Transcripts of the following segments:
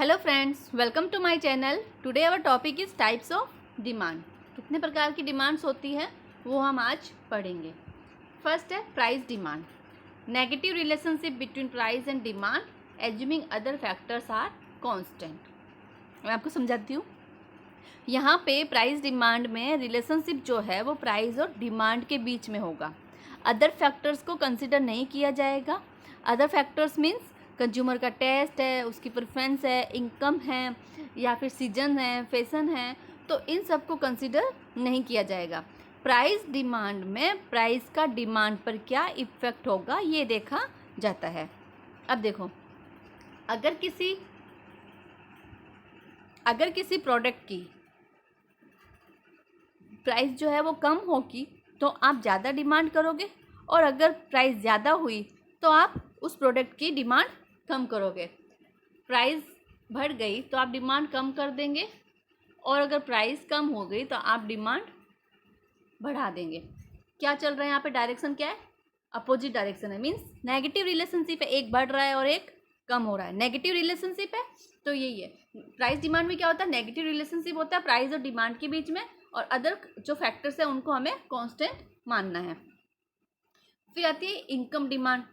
Hello friends, welcome to my channel. Today our topic is types of demand. कितने प्रकार की demands होती है वो हम आज पढ़ेंगे। फर्स्ट है price demand. Negative relationship between price and demand assuming other factors are constant. मैं आपको समझाती हूँ। यहाँ पे प्राइस डिमांड में रिलेशनशिप जो है वो प्राइस और डिमांड के बीच में होगा। अदर फैक्टर्स को कंसिडर नहीं किया जाएगा। अदर फैक्टर्स मीन्स कंज्यूमर का टेस्ट है, उसकी प्रेफरेंस है, इनकम है, या फिर सीजन है, फैशन है, तो इन सब को कंसिडर नहीं किया जाएगा। प्राइस डिमांड में प्राइस का डिमांड पर क्या इफ़ेक्ट होगा ये देखा जाता है। अब देखो, अगर किसी प्रोडक्ट की प्राइस जो है वो कम होगी तो आप ज़्यादा डिमांड करोगे, और अगर प्राइस ज़्यादा हुई तो आप उस प्रोडक्ट की डिमांड कम करोगे। प्राइस बढ़ गई तो आप डिमांड कम कर देंगे, और अगर प्राइस कम हो गई तो आप डिमांड बढ़ा देंगे। क्या चल रहा है यहाँ पे? डायरेक्शन क्या है? अपोजिट डायरेक्शन है। मीन्स नेगेटिव रिलेशनशिप है, एक बढ़ रहा है और एक कम हो रहा है। नेगेटिव रिलेशनशिप है तो यही है। प्राइस डिमांड में क्या होता है? नेगेटिव रिलेशनशिप होता है प्राइस और डिमांड के बीच में, और अदर जो फैक्टर्स हैं उनको हमें कांस्टेंट मानना है। फिर आती है इनकम डिमांड।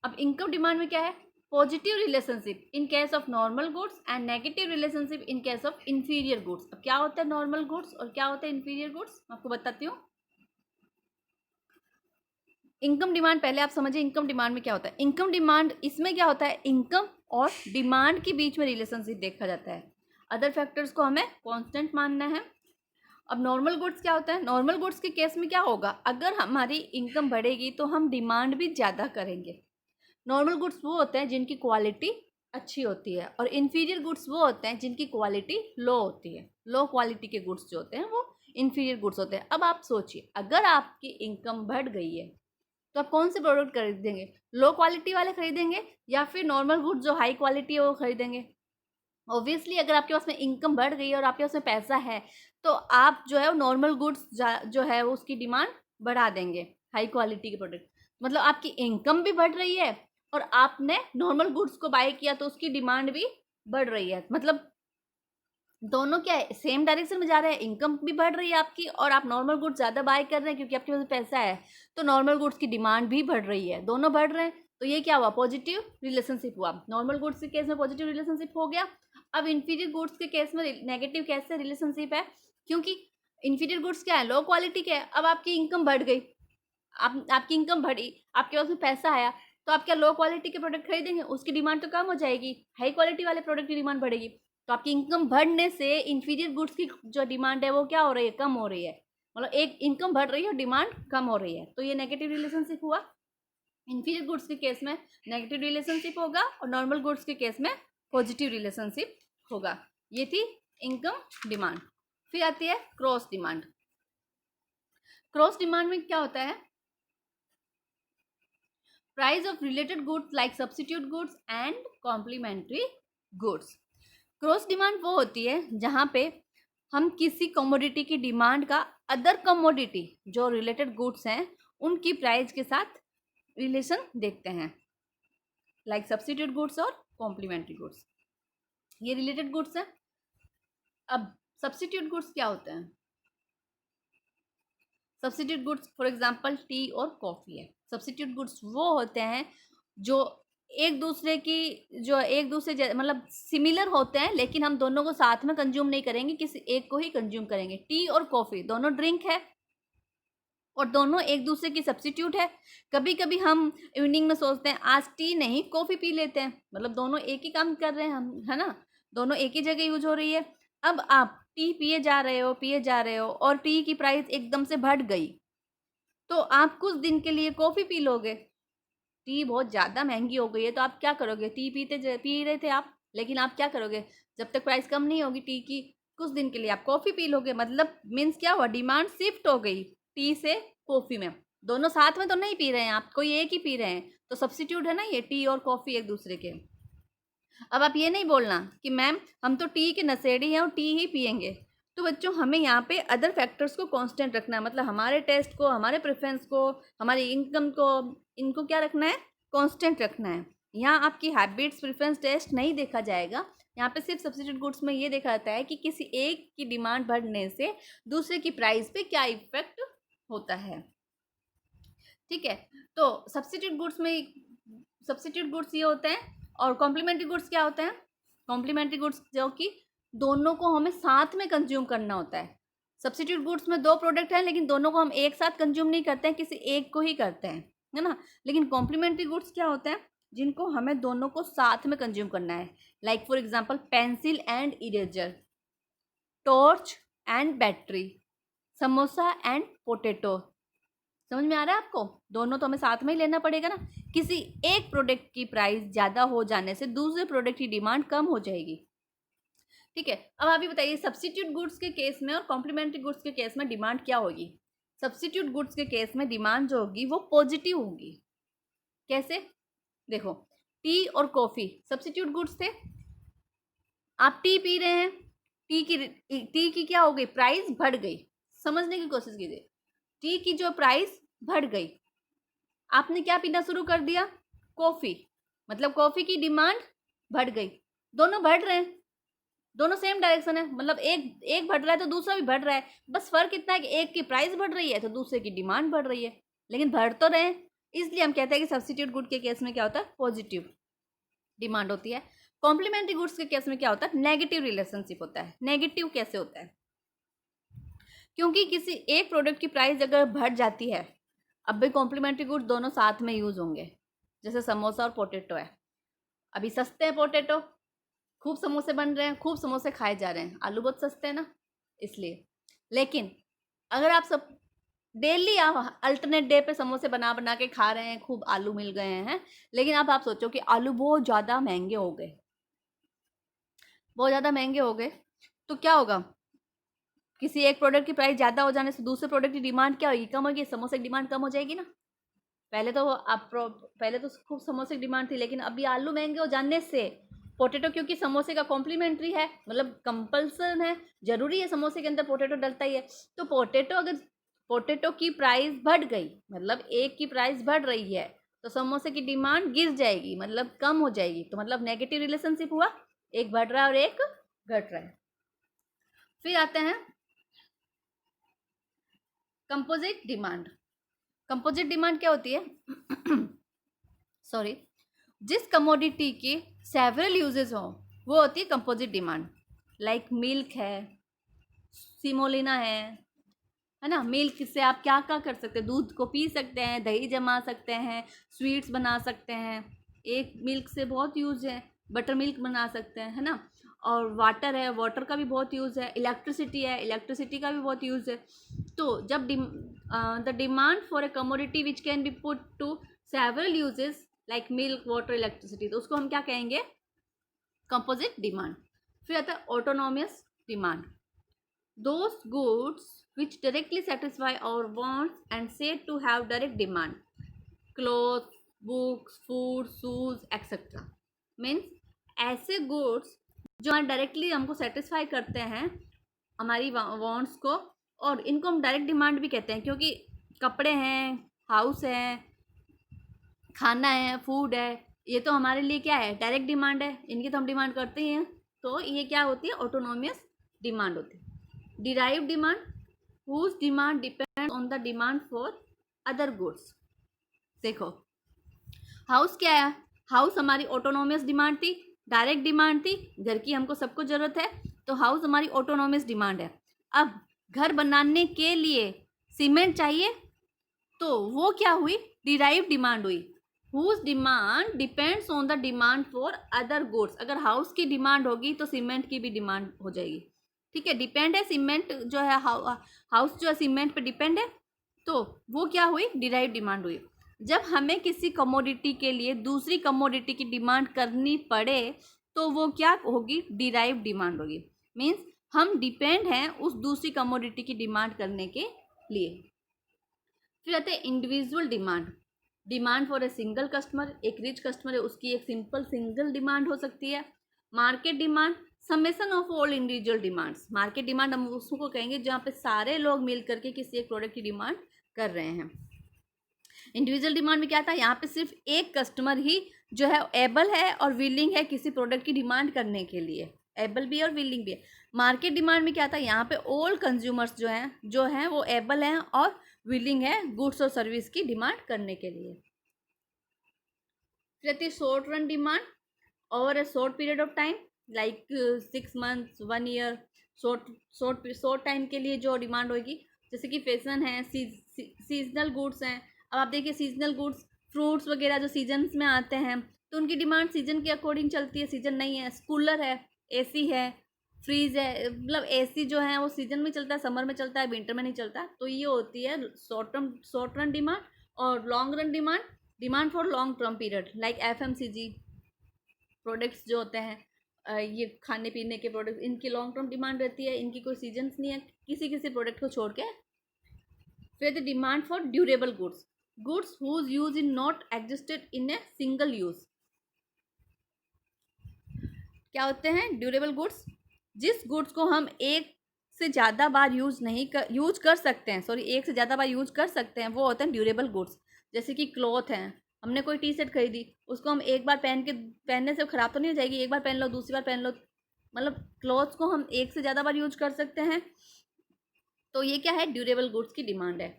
अब इनकम डिमांड में क्या है? Positive relationship in case of normal goods and negative relationship in case of inferior goods. अब क्या होता है नॉर्मल गुड्स और क्या होता है इंफीरियर गुड्स, मैं आपको बताती हूँ। इनकम डिमांड पहले आप समझिए। इनकम डिमांड में क्या होता है? इनकम डिमांड, इसमें क्या होता है? इनकम और डिमांड के बीच में रिलेशनशिप देखा जाता है। अदर फैक्टर्स को हमें कांस्टेंट मानना है। अब नॉर्मल गुड्स क्या होता है? नॉर्मल गुड्स के केस में क्या होगा? अगर हमारी इनकम बढ़ेगी तो हम डिमांड भी ज़्यादा करेंगे। नॉर्मल गुड्स वो होते हैं जिनकी क्वालिटी अच्छी होती है, और इन्फीरियर गुड्स वो होते हैं जिनकी क्वालिटी लो होती है। लो क्वालिटी के गुड्स जो होते हैं वो इन्फीरियर गुड्स होते हैं। अब आप सोचिए, अगर आपकी इनकम बढ़ गई है तो आप कौन से प्रोडक्ट खरीदेंगे? लो क्वालिटी वाले खरीदेंगे या फिर नॉर्मल गुड्स जो हाई क्वालिटी है वो खरीदेंगे? ऑब्वियसली अगर आपके पास में इनकम बढ़ गई है और आपके पास में पैसा है तो आप जो है वो नॉर्मल गुड्स जो है वो उसकी डिमांड बढ़ा देंगे, हाई क्वालिटी के प्रोडक्ट। मतलब आपकी इनकम भी बढ़ रही है और आपने नॉर्मल गुड्स को बाय किया तो उसकी डिमांड भी बढ़ रही है। मतलब दोनों क्या है? सेम डायरेक्शन में जा रहे हैं। इनकम भी बढ़ रही है आपकी और आप नॉर्मल गुड्स ज़्यादा बाय कर रहे हैं क्योंकि आपके पास पैसा है, तो नॉर्मल गुड्स की डिमांड भी बढ़ रही है। दोनों बढ़ रहे हैं तो ये क्या हुआ? पॉजिटिव रिलेशनशिप हुआ। नॉर्मल गुड्स के केस में पॉजिटिव रिलेशनशिप हो गया। अब इन्फीरियर गुड्स के केस में नेगेटिव कैसे रिलेशनशिप है? क्योंकि इन्फीरियर गुड्स क्या है? लो क्वालिटी के है। अब आपकी इनकम बढ़ गई, आपकी इनकम बढ़ी, आपके पास में पैसा आया, तो आप क्या लो क्वालिटी के प्रोडक्ट खरीदेंगे? उसकी डिमांड तो कम हो जाएगी, हाई क्वालिटी वाले प्रोडक्ट की डिमांड बढ़ेगी। तो आपकी इनकम बढ़ने से इन्फीरियर गुड्स की जो डिमांड है वो क्या हो रही है? कम हो रही है। मतलब एक इनकम बढ़ रही है और डिमांड कम हो रही है, तो ये नेगेटिव रिलेशनशिप हुआ। इन्फीरियर गुड्स के केस में नेगेटिव रिलेशनशिप होगा और नॉर्मल गुड्स के केस में पॉजिटिव रिलेशनशिप होगा। ये थी इनकम डिमांड। फिर आती है क्रॉस डिमांड। क्रॉस डिमांड में क्या होता है? Price of related goods like substitute goods and complementary goods. Cross demand वो होती है जहाँ पे हम किसी कमोडिटी की डिमांड का अदर कमोडिटी जो रिलेटेड गुड्स हैं उनकी प्राइस के साथ रिलेशन देखते हैं, लाइक सब्स्टिट्यूट गुड्स और कॉम्प्लीमेंट्री गुड्स। ये रिलेटेड गुड्स हैं। अब सब्स्टिट्यूट गुड्स क्या होते हैं? Substitute goods for example T और कॉफ़ी है। सब्स्टिट्यूट गुड्स वो होते हैं जो एक दूसरे मतलब सिमिलर होते हैं, लेकिन हम दोनों को साथ में कंज्यूम नहीं करेंगे, किसी एक को ही कंज्यूम करेंगे। टी और कॉफ़ी दोनों ड्रिंक है और दोनों एक दूसरे की सब्स्टिट्यूट है। कभी कभी हम इवनिंग में सोचते हैं आज टी नहीं कॉफ़ी पी लेते हैं, मतलब दोनों एक ही काम कर रहे हैं हम, है ना? दोनों एक ही जगह यूज हो रही है। अब आप टी पिए जा रहे हो और टी की प्राइस एकदम से बढ़ गई तो आप कुछ दिन के लिए कॉफ़ी पी लोगे। टी बहुत ज़्यादा महंगी हो गई है तो आप क्या करोगे? टी पी रहे थे आप, लेकिन आप क्या करोगे? जब तक प्राइस कम नहीं होगी टी की, कुछ दिन के लिए आप कॉफ़ी पी लोगे। मतलब मीन्स क्या हुआ? डिमांड शिफ्ट हो गई टी से कॉफ़ी में। दोनों साथ में तो नहीं पी रहे हैं, आप कोई एक ही पी रहे हैं, तो सब्स्टिट्यूट है ना ये टी और कॉफ़ी एक दूसरे के। अब आप ये नहीं बोलना कि मैम हम तो टी के नशेड़ी हैं और टी ही पियेंगे। तो बच्चों हमें यहाँ पे अदर फैक्टर्स को कांस्टेंट रखना है, मतलब हमारे टेस्ट को, हमारे प्रेफरेंस को, हमारी इनकम को, इनको क्या रखना है? कांस्टेंट रखना है। यहाँ आपकी हैबिट्स, प्रेफरेंस, टेस्ट नहीं देखा जाएगा। यहाँ पे सिर्फ सब्स्टिट्यूट गुड्स में ये देखा जाता है कि किसी एक की डिमांड बढ़ने से दूसरे की प्राइस पे क्या इफेक्ट होता है। ठीक है, तो सब्स्टिट्यूट गुड्स ये होते हैं। और कॉम्प्लीमेंट्री गुड्स क्या होते हैं? कॉम्प्लीमेंट्री गुड्स जो कि दोनों को हमें साथ में कंज्यूम करना होता है। सब्स्टिट्यूट गुड्स में 2 प्रोडक्ट हैं लेकिन दोनों को हम एक साथ कंज्यूम नहीं करते हैं, किसी एक को ही करते हैं, है ना। लेकिन कॉम्प्लीमेंट्री गुड्स क्या होते हैं? जिनको हमें दोनों को साथ में कंज्यूम करना है। Like for example pencil and eraser, torch and battery, samosa and potato. समझ में आ रहा है आपको? दोनों तो हमें साथ में ही लेना पड़ेगा ना। किसी एक प्रोडक्ट की प्राइस ज़्यादा हो जाने से दूसरे प्रोडक्ट की डिमांड कम हो जाएगी। ठीक है, अब आप ही बताइए सब्स्टिट्यूट गुड्स के केस में और कॉम्प्लीमेंट्री गुड्स के केस में डिमांड क्या होगी? सब्स्टिट्यूट गुड्स के केस में डिमांड जो होगी वो पॉजिटिव होगी। कैसे? देखो, टी और कॉफ़ी सब्स्टिट्यूट गुड्स थे। आप टी पी रहे हैं, टी की क्या हो गई? प्राइस बढ़ गई। समझने की कोशिश कीजिए, टी की जो प्राइस बढ़ गई, आपने क्या पीना शुरू कर दिया? कॉफ़ी, मतलब कॉफ़ी की डिमांड बढ़ गई। दोनों बढ़ रहे हैं, दोनों सेम डायरेक्शन है, मतलब एक बढ़ रहा है तो दूसरा भी बढ़ रहा है। बस फर्क इतना है कि एक की प्राइस बढ़ रही है तो दूसरे की डिमांड बढ़ रही है, लेकिन बढ़ तो रहे हैं। इसलिए हम कहते हैं कि सब्स्टिट्यूट गुड के केस में क्या होता है? पॉजिटिव डिमांड होती है। कॉम्प्लीमेंट्री गुड्स के केस में क्या होता है? नेगेटिव रिलेशनशिप होता है। नेगेटिव कैसे होता है? क्योंकि किसी एक प्रोडक्ट की प्राइस अगर बढ़ जाती है, अब भी कॉम्प्लीमेंट्री गुड्स दोनों साथ में यूज होंगे। जैसे समोसा और पोटैटो है, अभी सस्ते हैं पोटैटो, खूब समोसे बन रहे हैं, खूब समोसे खाए जा रहे हैं, आलू बहुत सस्ते हैं ना, इसलिए। लेकिन अगर आप सब डेली आप अल्टरनेट डे पे समोसे बना बना के खा रहे हैं, खूब आलू मिल गए हैं, लेकिन अब आप सोचो कि आलू बहुत ज़्यादा महंगे हो गए, बहुत ज़्यादा महंगे हो गए, तो क्या होगा? किसी एक प्रोडक्ट की प्राइस ज़्यादा हो जाने से दूसरे प्रोडक्ट की डिमांड क्या होगी? कम होगी। समोसे की डिमांड कम हो जाएगी ना। पहले तो खूब समोसे की डिमांड थी, लेकिन अभी आलू महंगे हो जाने से पोटैटो, क्योंकि समोसे का कॉम्प्लीमेंट्री है, मतलब कंपल्सन है, जरूरी है, समोसे के अंदर पोटैटो डलता ही है। तो पोटैटो की प्राइस बढ़ गई, मतलब एक की प्राइस बढ़ रही है, तो समोसे की डिमांड गिर जाएगी, मतलब कम हो जाएगी। तो मतलब नेगेटिव रिलेशनशिप हुआ, एक बढ़ रहा है और एक घट रहा है। फिर आते हैं कंपोजिट डिमांड। कंपोजिट डिमांड क्या होती है? सॉरी, जिस कमोडिटी के सेवरल यूजेस हो वो होती है कंपोजिट डिमांड। लाइक मिल्क है, सिमोलिना है ना। मिल्क से आप क्या क्या कर सकते हैं? दूध को पी सकते हैं, दही जमा सकते हैं, स्वीट्स बना सकते हैं। एक मिल्क से बहुत यूज है, बटर मिल्क बना सकते हैं, है ना। और वाटर है, वाटर का भी बहुत यूज़ है। इलेक्ट्रिसिटी है, इलेक्ट्रिसिटी का भी बहुत यूज़ है। तो जब the demand for a commodity which can be put to several uses like milk, water, electricity, तो उसको हम क्या कहेंगे? Composite demand. फिर आता है autonomous demand. Those goods which directly satisfy our wants and said to have direct demand, clothes, books, food, shoes, etc. Means ऐसे goods जो डायरेक्टली हमको सेटिस्फाई करते हैं हमारी वांट्स को, और इनको हम डायरेक्ट डिमांड भी कहते हैं, क्योंकि कपड़े हैं, हाउस है, खाना है, फूड है, ये तो हमारे लिए क्या है? डायरेक्ट डिमांड है, इनकी तो हम डिमांड करते ही हैं। तो ये क्या होती है? ऑटोनोमियस डिमांड होती है। Derive demand, whose demand depends on the demand for other goods। देखो, हाउस क्या है? हाउस हमारी ऑटोनोमियस डिमांड थी, डायरेक्ट डिमांड थी, घर की हमको सबको जरूरत है, तो हाउस हमारी ऑटोनोमियस डिमांड है। अब घर बनाने के लिए सीमेंट चाहिए, तो वो क्या हुई? डिराइव डिमांड हुई। whose demand depends on the demand for other goods। अगर हाउस की डिमांड होगी तो सीमेंट की भी डिमांड हो जाएगी। ठीक है, डिपेंड है, सीमेंट जो है, हाउस जो है सीमेंट पे डिपेंड है, तो वो क्या हुई? डिराइव डिमांड हुई। जब हमें किसी कमोडिटी के लिए दूसरी कमोडिटी की डिमांड करनी पड़े तो वो क्या होगी? डिराइव डिमांड होगी। मीन्स हम डिपेंड हैं उस दूसरी कमोडिटी की डिमांड करने के लिए। फिर आते हैं individual demand. Demand for a single customer, एक रिच कस्टमर है उसकी एक सिंपल सिंगल डिमांड हो सकती है। Market demand, summation of all individual demands. Market demand हम उसको कहेंगे जहाँ पे सारे लोग मिल करके किसी एक प्रोडक्ट की डिमांड कर रहे हैं। इंडिविजुअल डिमांड में क्या था? यहाँ पे सिर्फ एक कस्टमर ही जो है एबल है और विलिंग है किसी प्रोडक्ट की डिमांड करने के लिए, एबल भी है और विलिंग भी है। मार्केट डिमांड में क्या था, यहाँ पे ऑल कंज्यूमर्स जो हैं वो एबल हैं और विलिंग है गुड्स और सर्विस की डिमांड करने के लिए। फिर आती है short run demand, over a short period of time like 6 months 1 year, short time के लिए जो डिमांड होगी, जैसे कि फैशन है, सीजनल गुड्स हैं। अब आप देखिए सीजनल गुड्स, फ्रूट्स वगैरह जो सीजन्स में आते हैं तो उनकी डिमांड सीजन के अकॉर्डिंग चलती है, सीजन नहीं है। कूलर है, एसी है, फ्रीज है, मतलब एसी जो है वो सीजन में चलता है, समर में चलता है, विंटर में नहीं चलता। तो ये होती है शॉर्ट रन डिमांड। और long run demand, demand for long term period like FMCG products जो होते हैं, ये खाने पीने के प्रोडक्ट, इनकी लॉन्ग टर्म डिमांड रहती है, इनकी कोई सीजन्स नहीं है किसी किसी प्रोडक्ट को छोड़ के। फिर the demand for durable goods, goods whose use in not existed in a single use. क्या होते हैं ड्यूरेबल गुड्स, जिस गुड्स को हम एक से ज़्यादा बार यूज कर सकते हैं, सॉरी एक से ज़्यादा बार यूज कर सकते हैं, वो होते हैं ड्यूरेबल गुड्स। जैसे कि क्लॉथ हैं, हमने कोई टी शर्ट खरीदी, उसको हम एक बार पहनने से ख़राब तो नहीं हो जाएगी, एक बार पहन लो दूसरी बार पहन लो, मतलब क्लॉथ्स को हम एक से ज़्यादा बार यूज कर सकते हैं। तो ये क्या है, ड्यूरेबल गुड्स की डिमांड है।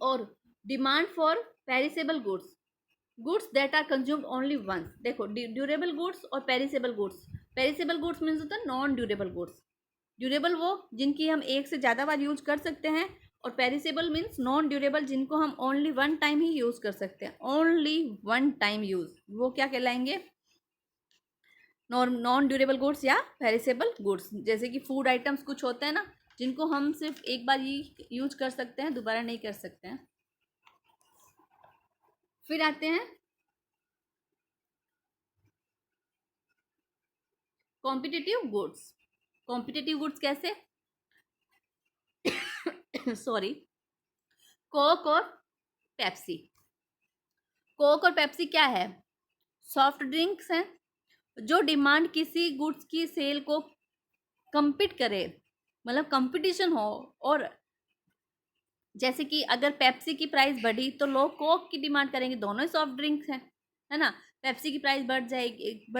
और demand for perishable goods, goods that are consumed only once. देखो ड्यूरेबल गुड्स और पेरिसेबल गुड्स मीन्स होता है नॉन ड्यूरेबल गुड्स। ड्यूरेबल वो जिनकी हम एक से ज़्यादा बार यूज कर सकते हैं, और पेरिसेबल मीन्स नॉन ड्यूरेबल जिनको हम ओनली वन टाइम ही यूज़ कर सकते हैं, ओनली वन टाइम यूज़, वो क्या कहलाएंगे, नॉन ड्यूरेबल गुड्स या पेरिसेबल गुड्स। जैसे कि फूड आइटम्स कुछ होते हैं ना, जिनको हम सिर्फ एक बार ही यूज कर सकते हैं, दोबारा नहीं कर सकते हैं। फिर आते हैं कॉम्पिटिटिव गुड्स। कॉम्पिटिटिव गुड्स कैसे सॉरी, कोक और पेप्सी। कोक और पेप्सी क्या है, सॉफ्ट ड्रिंक्स हैं जो डिमांड किसी गुड्स की सेल को compete करे, मतलब कंपटीशन हो। और जैसे कि अगर पेप्सी की प्राइस बढ़ी तो लोग कोक की डिमांड करेंगे, दोनों ही सॉफ्ट ड्रिंक्स हैं, है ना। पेप्सी की प्राइस बढ़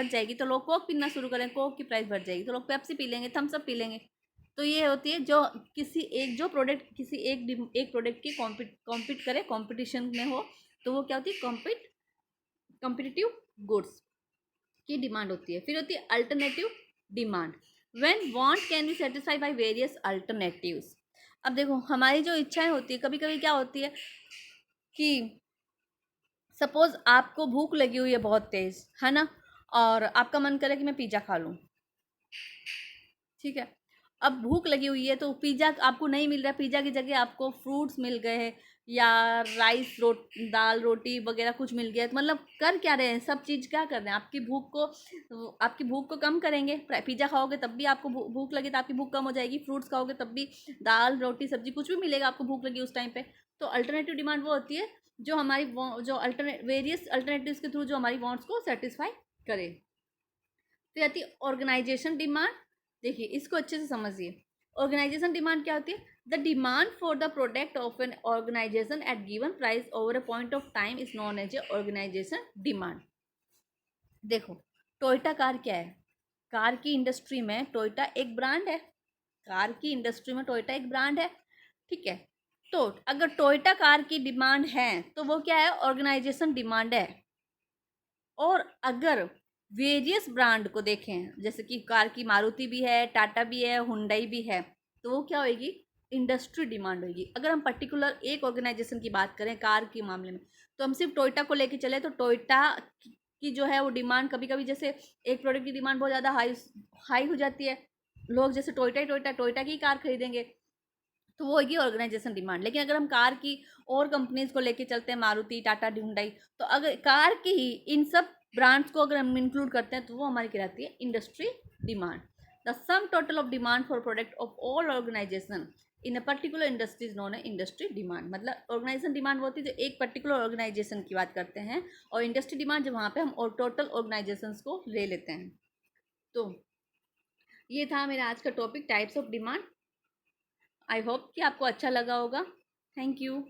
जाएगी तो लोग कोक पीना शुरू करेंगे, कोक की प्राइस बढ़ जाएगी तो लोग पेप्सी पी लेंगे, थम्स अप पी लेंगे। तो ये होती है जो किसी एक जो प्रोडक्ट किसी एक प्रोडक्ट की कॉम्पीट करे, कॉम्पिटिशन में हो, तो वो क्या होती है, कॉम्पिटिटिव गुड्स की डिमांड होती है। फिर होती है alternative demand, when want can be satisfy by various alternatives. अब देखो हमारी जो इच्छाएं होती है, कभी कभी क्या होती है कि सपोज आपको भूख लगी हुई है बहुत तेज, है ना, और आपका मन करे कि मैं पिज़्ज़ा खा लूँ, ठीक है। अब भूख लगी हुई है तो पिज़्ज़ा आपको नहीं मिल रहा है, पिज़्ज़ा की जगह आपको फ्रूट्स मिल गए हैं या दाल रोटी वगैरह कुछ मिल गया है, तो मतलब कर क्या रहे हैं, सब चीज़ क्या कर रहे हैं, आपकी भूख को कम करेंगे। पिज़्ज़ा खाओगे तब भी आपको भूख लगे तो आपकी भूख कम हो जाएगी, फ्रूट्स खाओगे तब भी दाल रोटी सब्जी कुछ भी मिलेगा, आपको भूख लगी उस टाइम पे। तो अल्टरनेटिव डिमांड वो होती है जो हमारी जो वेरियस अल्टरनेटिव्स के थ्रू जो हमारी वांट्स को सेटिस्फाई करे। फिर आती है ऑर्गेनाइजेशन डिमांड। देखिए इसको अच्छे से समझिए, ऑर्गेनाइजेशन डिमांड क्या होती है, the demand for the product of an organisation at given price over a point of time is known as a organisation demand. देखो टोयोटा कार क्या है, कार की इंडस्ट्री में टोयोटा एक ब्रांड है, कार की इंडस्ट्री में टोयोटा एक ब्रांड है, ठीक है। तो अगर टोयोटा कार की डिमांड है तो वो क्या है, ऑर्गेनाइजेशन डिमांड है। और अगर वेरियस ब्रांड को देखें, जैसे कि कार की मारुति भी है, टाटा भी है, हुंडई भी है, तो वो क्या होगी, इंडस्ट्री डिमांड होगी। अगर हम पर्टिकुलर एक ऑर्गेनाइजेशन की बात करें कार के मामले में, तो हम सिर्फ टोयोटा को लेके चले तो टोयोटा की जो है वो डिमांड, कभी कभी जैसे एक प्रोडक्ट की डिमांड बहुत ज़्यादा हाई हो जाती है, लोग जैसे टोयोटा की कार खरीदेंगे, तो वो होगी ऑर्गेनाइजेशन डिमांड। लेकिन अगर हम कार की और कंपनीज को लेके चलते हैं, मारुति टाटा हुंडई, तो अगर कार की ही इन सब ब्रांड्स को अगर हम इंक्लूड करते हैं तो वो हमारी कहलाती है industry demand. The sum total of demand for product of all organisation in a particular industry is known है इंडस्ट्री डिमांड। मतलब ऑर्गेनाइजेशन डिमांड वो होती है जो एक पर्टिकुलर ऑर्गेनाइजेशन की बात करते हैं, और इंडस्ट्री डिमांड जब वहाँ पे हम और टोटल ऑर्गेनाइजेशन को ले लेते हैं। तो ये था मेरा आज का topic, types of demand. I hope कि आपको अच्छा लगा होगा। Thank you.